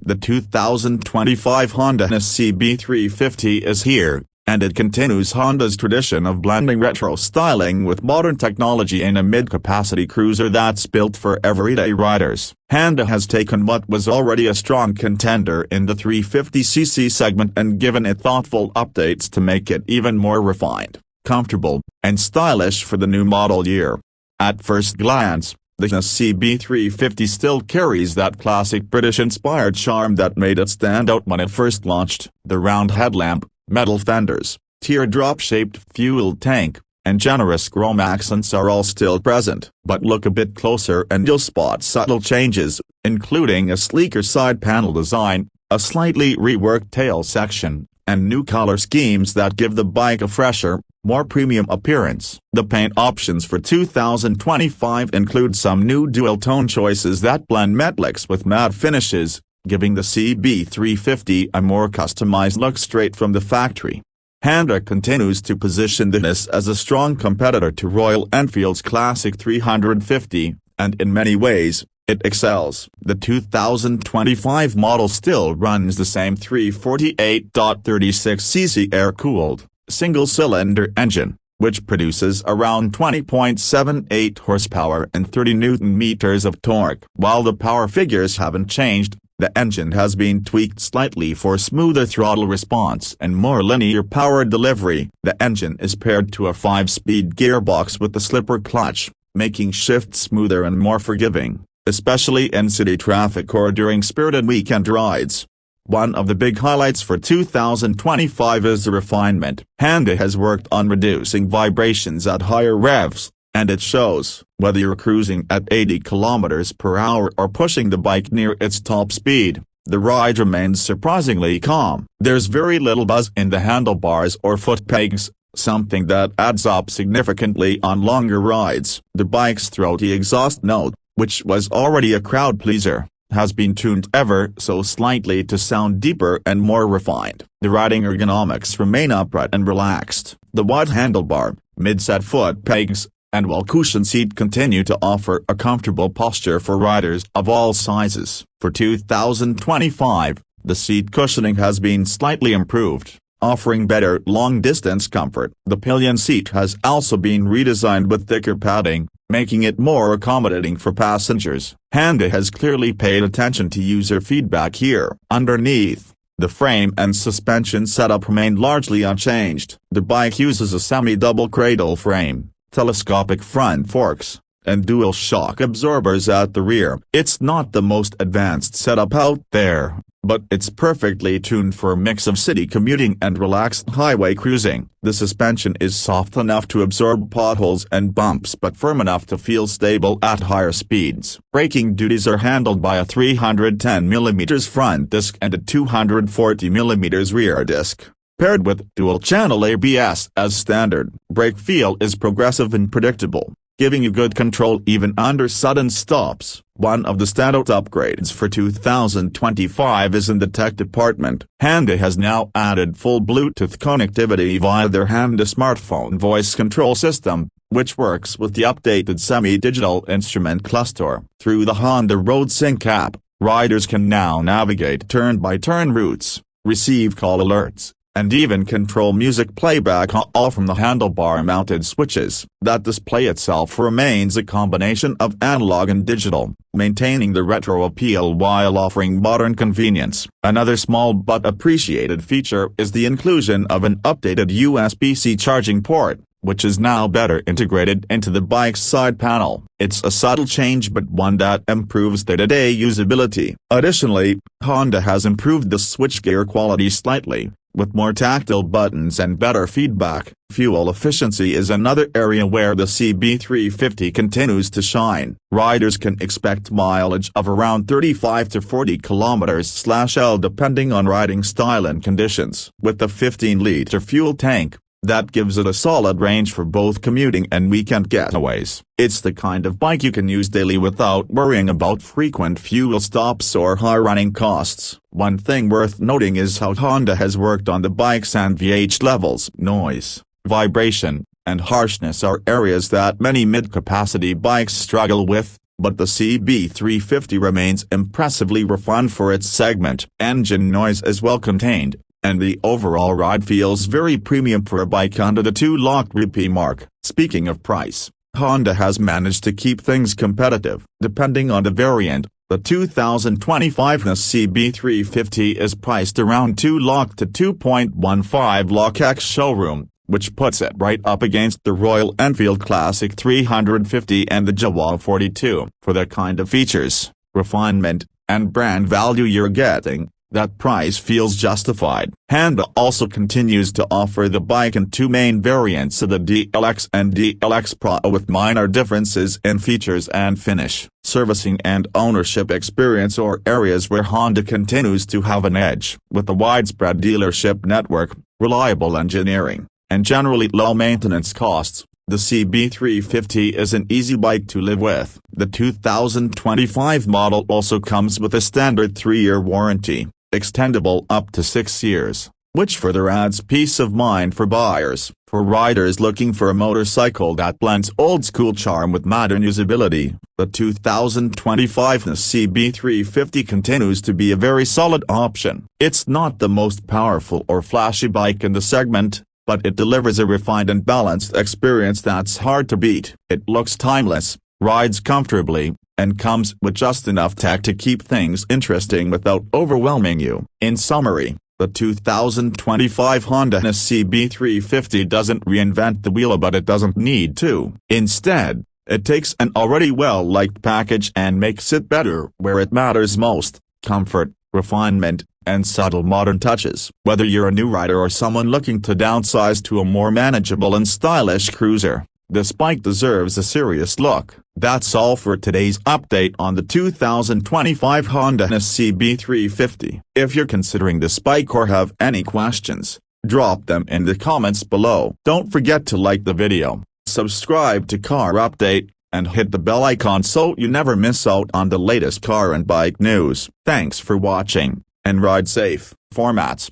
The 2025 Honda H'ness CB350 is here, and it continues Honda's tradition of blending retro styling with modern technology in a mid-capacity cruiser that's built for everyday riders. Honda has taken what was already a strong contender in the 350cc segment and given it thoughtful updates to make it even more refined, comfortable, and stylish for the new model year. At first glance, the Hness CB350 still carries that classic British-inspired charm that made it stand out when it first launched. The round headlamp, metal fenders, teardrop-shaped fuel tank, and generous chrome accents are all still present. But look a bit closer and you'll spot subtle changes, including a sleeker side panel design, a slightly reworked tail section, and new color schemes that give the bike a fresher, more premium appearance. The paint options for 2025 include some new dual-tone choices that blend metallics with matte finishes, giving the CB350 a more customized look straight from the factory. Honda continues to position the H'ness as a strong competitor to Royal Enfield's classic 350, and in many ways, it excels. The 2025 model still runs the same 348.36cc air-cooled, single-cylinder engine, which produces around 20.78 horsepower and 30 Nm of torque. While the power figures haven't changed, the engine has been tweaked slightly for smoother throttle response and more linear power delivery. The engine is paired to a 5-speed gearbox with a slipper clutch, making shifts smoother and more forgiving, especially in city traffic or during spirited weekend rides. One of the big highlights for 2025 is the refinement. Honda has worked on reducing vibrations at higher revs, and it shows. Whether you're cruising at 80 km/h or pushing the bike near its top speed, the ride remains surprisingly calm. There's very little buzz in the handlebars or foot pegs, something that adds up significantly on longer rides. The bike's throaty exhaust note, which was already a crowd pleaser, has been tuned ever so slightly to sound deeper and more refined. The riding ergonomics remain upright and relaxed. The wide handlebar, mid-set foot pegs, and well-cushioned seat continue to offer a comfortable posture for riders of all sizes. For 2025, the seat cushioning has been slightly improved, offering better long-distance comfort. The pillion seat has also been redesigned with thicker padding, making it more accommodating for passengers. Honda has clearly paid attention to user feedback here. Underneath, the frame and suspension setup remain largely unchanged. The bike uses a semi-double cradle frame, telescopic front forks, and dual shock absorbers at the rear. It's not the most advanced setup out there, but it's perfectly tuned for a mix of city commuting and relaxed highway cruising. The suspension is soft enough to absorb potholes and bumps but firm enough to feel stable at higher speeds. Braking duties are handled by a 310mm front disc and a 240mm rear disc, paired with dual-channel ABS as standard. Brake feel is progressive and predictable, giving you good control even under sudden stops. One of the standout upgrades for 2025 is in the tech department. Honda has now added full Bluetooth connectivity via their Honda smartphone voice control system, which works with the updated semi-digital instrument cluster. Through the Honda Road Sync app, riders can now navigate turn-by-turn routes, receive call alerts, and even control music playback all from the handlebar-mounted switches. That display itself remains a combination of analog and digital, maintaining the retro appeal while offering modern convenience. Another small but appreciated feature is the inclusion of an updated USB-C charging port, which is now better integrated into the bike's side panel. It's a subtle change but one that improves day-to-day usability. Additionally, Honda has improved the switchgear quality slightly, with more tactile buttons and better feedback. Fuel efficiency is another area where the CB350 continues to shine. Riders can expect mileage of around 35 to 40 km/l depending on riding style and conditions. With the 15-liter fuel tank, that gives it a solid range for both commuting and weekend getaways. It's the kind of bike you can use daily without worrying about frequent fuel stops or high running costs. One thing worth noting is how Honda has worked on the bike's NVH levels. Noise, vibration, and harshness are areas that many mid-capacity bikes struggle with, but the CB350 remains impressively refined for its segment. Engine noise is well contained, and the overall ride feels very premium for a bike under the 2 lakh rupee mark. Speaking of price, Honda has managed to keep things competitive. Depending on the variant, the 2025 Hness CB350 is priced around 2 lakh to 2.15 lakh ex showroom, which puts it right up against the Royal Enfield Classic 350 and the Jawa 42. For the kind of features, refinement, and brand value you're getting, that price feels justified. Honda also continues to offer the bike in 2 main variants of the DLX and DLX Pro, with minor differences in features and finish. Servicing and ownership experience are areas where Honda continues to have an edge. With a widespread dealership network, reliable engineering, and generally low maintenance costs, the CB350 is an easy bike to live with. The 2025 model also comes with a standard 3-year warranty, extendable up to 6 years, which further adds peace of mind for buyers. For riders looking for a motorcycle that blends old-school charm with modern usability, the 2025 Hness CB350 continues to be a very solid option. It's not the most powerful or flashy bike in the segment, but it delivers a refined and balanced experience that's hard to beat. It looks timeless, rides comfortably, and comes with just enough tech to keep things interesting without overwhelming you. In summary, the 2025 Honda H'ness CB350 doesn't reinvent the wheel, but it doesn't need to. Instead, it takes an already well-liked package and makes it better where it matters most: comfort, refinement, and subtle modern touches. Whether you're a new rider or someone looking to downsize to a more manageable and stylish cruiser, this bike deserves a serious look. That's all for today's update on the 2025 Honda H'ness CB350. If you're considering this bike or have any questions, drop them in the comments below. Don't forget to like the video, subscribe to Car Update, and hit the bell icon so you never miss out on the latest car and bike news. Thanks for watching, and ride safe. Formats.